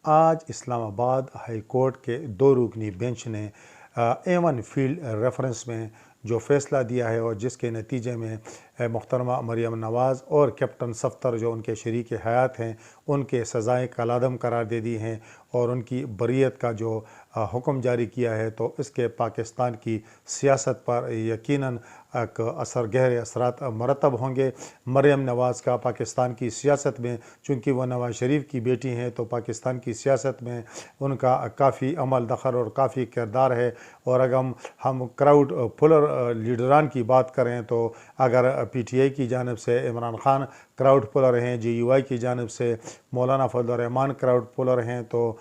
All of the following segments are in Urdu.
آج اسلام آباد ہائی کورٹ کے 2 رکنی بینچ نے A1 فیلڈ ریفرنس میں جو فیصلہ دیا ہے اور جس کے نتیجے میں محترمہ مریم نواز اور کیپٹن صفدر جو ان کے شریک حیات ہیں ان کے سزائیں کالعدم قرار دے دی ہیں اور ان کی بریت کا جو حکم جاری کیا ہے، تو اس کے پاکستان کی سیاست پر یقیناً ایک گہرے اثرات مرتب ہوں گے۔ مریم نواز کا پاکستان کی سیاست میں، چونکہ وہ نواز شریف کی بیٹی ہیں، تو پاکستان کی سیاست میں ان کا کافی عمل دخل اور کافی کردار ہے۔ اور اگر ہم کراؤڈ پولر لیڈران کی بات کریں تو اگر پی ٹی آئی کی جانب سے عمران خان کراؤڈ پولر ہیں، جے یو آئی کی جانب سے مولانا فضل الرحمان کراؤڈ پولر ہیں، تو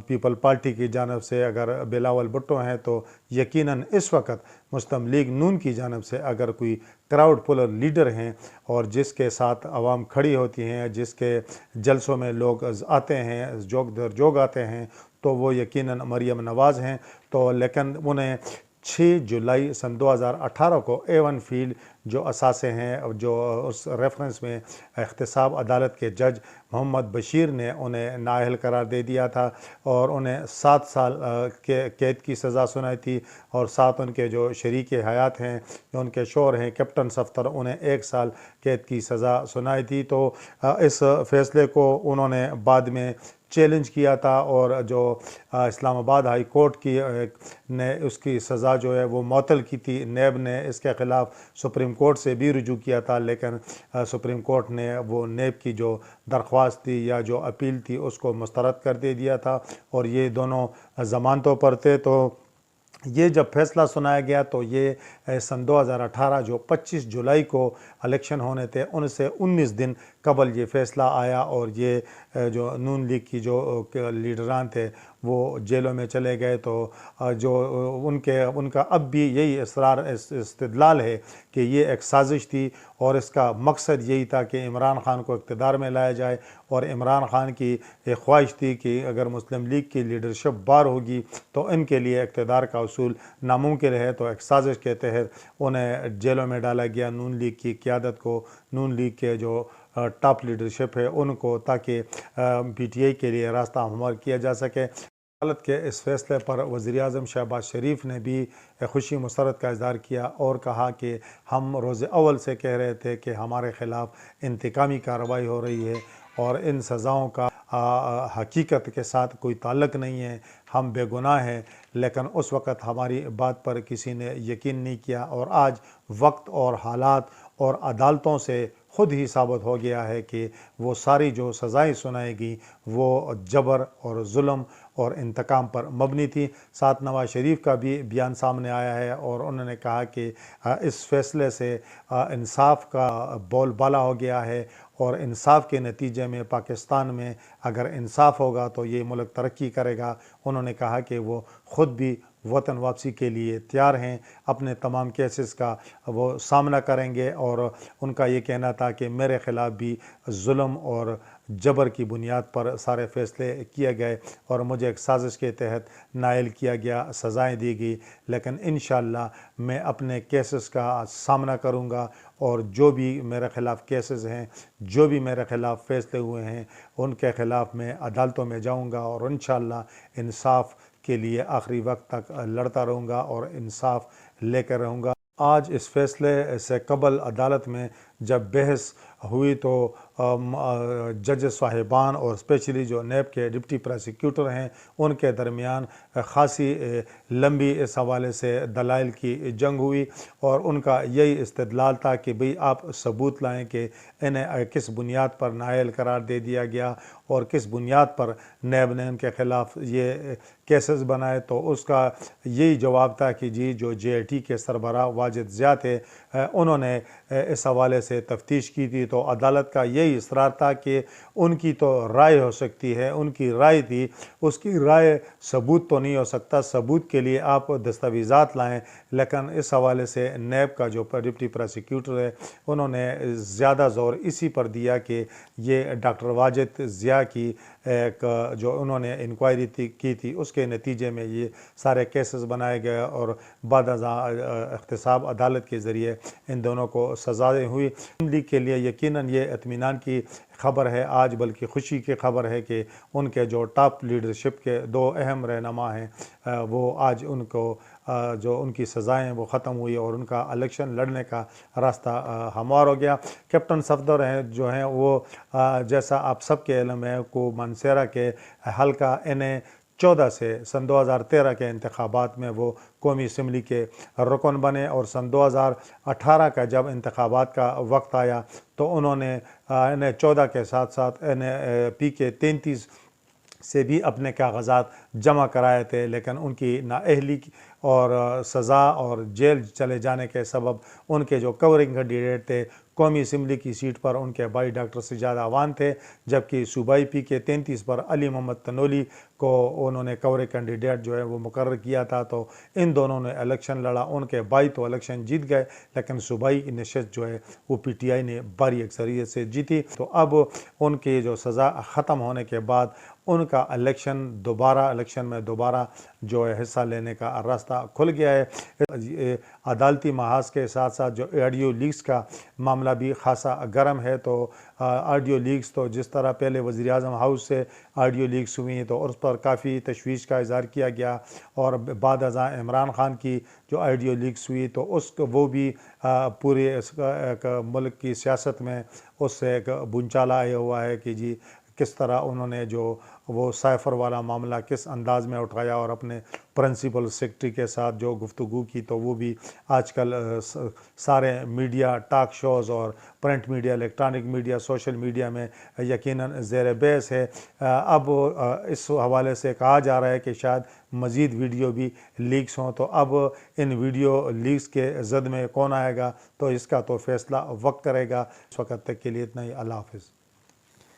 پیپل پارٹی کی جانب سے اگر بلاول بھٹو ہیں، تو یقیناً اس وقت مسلم لیگ نون کی جانب سے اگر کوئی کراؤڈ پولر لیڈر ہیں اور جس کے ساتھ عوام کھڑی ہوتی ہیں، جس کے جلسوں میں لوگ آتے ہیں، جوگ در جوگ آتے ہیں، تو وہ یقیناً مریم نواز ہیں۔ تو لیکن انہیں 6 جولائی سن 2018 کو A1 فیلڈ جو اثاثے ہیں، جو اس ریفرنس میں احتساب عدالت کے جج محمد بشیر نے انہیں نااہل قرار دے دیا تھا اور انہیں 7 سال کے قید کی سزا سنائی تھی، اور ساتھ ان کے جو شریک حیات ہیں، جو ان کے شوہر ہیں کیپٹن صفدر، انہیں 1 سال قید کی سزا سنائی تھی۔ تو اس فیصلے کو انہوں نے بعد میں چیلنج کیا تھا، اور جو اسلام آباد ہائی کورٹ کی نے اس کی سزا جو ہے وہ معطل کی تھی۔ نیب نے اس کے خلاف سپریم کورٹ سے بھی رجوع کیا تھا، لیکن سپریم کورٹ نے وہ نیب کی جو درخواست تھی یا جو اپیل تھی اس کو مسترد کر دے دیا تھا، اور یہ دونوں ضمانتوں پر تھے۔ تو یہ جب فیصلہ سنایا گیا تو یہ سن 2018 جو 25 جولائی کو الیکشن ہونے تھے ان سے 19 دن قبل یہ فیصلہ آیا، اور یہ جو نون لیگ کی جو لیڈران تھے وہ جیلوں میں چلے گئے۔ تو جو ان کا اب بھی یہی استدلال ہے کہ یہ ایک سازش تھی، اور اس کا مقصد یہی تھا کہ عمران خان کو اقتدار میں لایا جائے، اور عمران خان کی ایک خواہش تھی کہ اگر مسلم لیگ کی لیڈرشپ بار ہوگی تو ان کے لیے اقتدار کا حصول ناممکن ہے۔ تو ایک سازش کے تحت انہیں جیلوں میں ڈالا گیا، نون لیگ کی قیادت کو، نون لیگ کے جو ٹاپ لیڈرشپ ہے ان کو، تاکہ پی ٹی آئی کے لیے راستہ ہموار کیا جا سکے۔ عدالت کے اس فیصلے پر وزیراعظم شہباز شریف نے بھی خوشی مسرت کا اظہار کیا اور کہا کہ ہم روز اول سے کہہ رہے تھے کہ ہمارے خلاف انتقامی کارروائی ہو رہی ہے، اور ان سزاؤں کا حقیقت کے ساتھ کوئی تعلق نہیں ہے، ہم بے گناہ ہیں، لیکن اس وقت ہماری بات پر کسی نے یقین نہیں کیا، اور آج وقت اور حالات اور عدالتوں سے خود ہی ثابت ہو گیا ہے کہ وہ ساری جو سزائیں سنائے گی وہ جبر اور ظلم اور انتقام پر مبنی تھی۔ ساتھ نواز شریف کا بھی بیان سامنے آیا ہے، اور انہوں نے کہا کہ اس فیصلے سے انصاف کا بول بالا ہو گیا ہے، اور انصاف کے نتیجے میں پاکستان میں اگر انصاف ہوگا تو یہ ملک ترقی کرے گا۔ انہوں نے کہا کہ وہ خود بھی وطن واپسی کے لیے تیار ہیں، اپنے تمام کیسز کا وہ سامنا کریں گے، اور ان کا یہ کہنا تھا کہ میرے خلاف بھی ظلم اور جبر کی بنیاد پر سارے فیصلے کیے گئے، اور مجھے ایک سازش کے تحت نائل کیا گیا، سزائیں دی گئی، لیکن انشاءاللہ میں اپنے کیسز کا سامنا کروں گا، اور جو بھی میرے خلاف کیسز ہیں، جو بھی میرے خلاف فیصلے ہوئے ہیں، ان کے خلاف میں عدالتوں میں جاؤں گا، اور انشاءاللہ انصاف کے لیے آخری وقت تک لڑتا رہوں گا اور انصاف لے کر رہوں گا۔ آج اس فیصلے سے قبل عدالت میں جب بحث ہوئی تو جج صاحبان اور اسپیشلی جو نیب کے ڈپٹی پروسیکیوٹر ہیں ان کے درمیان خاصی لمبی اس حوالے سے دلائل کی جنگ ہوئی، اور ان کا یہی استدلال تھا کہ بھئی آپ ثبوت لائیں کہ انہیں کس بنیاد پر نااہل قرار دے دیا گیا اور کس بنیاد پر نیب نے ان کے خلاف یہ کیسز بنائے۔ تو اس کا یہی جواب تھا کہ جی جو جے آئی ٹی کے سربراہ واجد ضیاء تھے انہوں نے اس حوالے سے تفتیش کی تھی، تو عدالت کا یہی اصرار تھا کہ ان کی تو رائے ہو سکتی ہے، ان کی رائے تھی، اس کی رائے ثبوت تو نہیں ہو سکتا، ثبوت کے لیے آپ دستاویزات لائیں۔ لیکن اس حوالے سے نیب کا جو ڈپٹی پروسیکیوٹر ہے انہوں نے زیادہ زور اسی پر دیا کہ یہ ڈاکٹر واجد ضیاء کی ایک جو انہوں نے انکوائری کی تھی اس کے نتیجے میں یہ سارے کیسز بنائے گئے، اور بعد ازاں احتساب عدالت کے ذریعے ان دونوں کو سزائیں ہوئی۔ لیگ کے لیے یقیناً یہ اطمینان کی خبر ہے آج، بلکہ خوشی کی خبر ہے کہ ان کے جو ٹاپ لیڈرشپ کے 2 اہم رہنما ہیں وہ آج ان کو جو ان کی سزائیں وہ ختم ہوئی اور ان کا الیکشن لڑنے کا راستہ ہموار ہو گیا۔ کیپٹن صفدر ہیں جو ہیں وہ جیسا آپ سب کے علم ہے کو مانسہرہ کے حلقہ NA-14 سے سن 2013 کے انتخابات میں وہ قومی اسمبلی کے رکن بنے، اور سن 2018 کا جب انتخابات کا وقت آیا تو انہوں نے NA-14 کے ساتھ ساتھ PK 33 سے بھی اپنے کاغذات جمع کرائے تھے، لیکن ان کی نااہلی اور سزا اور جیل چلے جانے کے سبب ان کے جو کورنگ کینڈیڈیٹ تھے قومی اسمبلی کی سیٹ پر ان کے بھائی ڈاکٹر سجاد اعوان تھے، جبکہ صوبائی PK 33 پر علی محمد تنولی کو انہوں نے کورنگ کینڈیڈیٹ جو ہے وہ مقرر کیا تھا۔ تو ان دونوں نے الیکشن لڑا، ان کے بھائی تو الیکشن جیت گئے لیکن صوبائی نشست جو ہے وہ PTI نے بھاری اکثریت سے جیتی۔ تو اب ان کی جو سزا ختم ہونے کے بعد ان کا الیکشن میں دوبارہ جو ہے حصہ لینے کا راستہ کھل گیا ہے۔ عدالتی محاذ کے ساتھ ساتھ جو آڈیو لیکس کا معاملہ بھی خاصا گرم ہے، تو آڈیو لیکس تو جس طرح پہلے وزیر اعظم ہاؤس سے آڈیو لیکس ہوئی تو اس پر کافی تشویش کا اظہار کیا گیا، اور بعد ازاں عمران خان کی جو آڈیو لیکس ہوئی تو وہ بھی پورے ملک کی سیاست میں اس سے ایک بھونچال آیا ہوا ہے کہ جی کس طرح انہوں نے جو وہ سائفر والا معاملہ کس انداز میں اٹھایا اور اپنے پرنسپل سیکرٹری کے ساتھ جو گفتگو کی، تو وہ بھی آج کل سارے میڈیا، ٹاک شوز اور print media, electronic media, social media میں یقیناً زیر بحث ہے۔ اب اس حوالے سے کہا جا رہا ہے کہ شاید مزید ویڈیو بھی لیکس ہوں، تو اب ان ویڈیو لیکس کے زد میں کون آئے گا تو اس کا تو فیصلہ وقت کرے گا۔ اس وقت تک کے لیے اتنا ہی، اللہ حافظ۔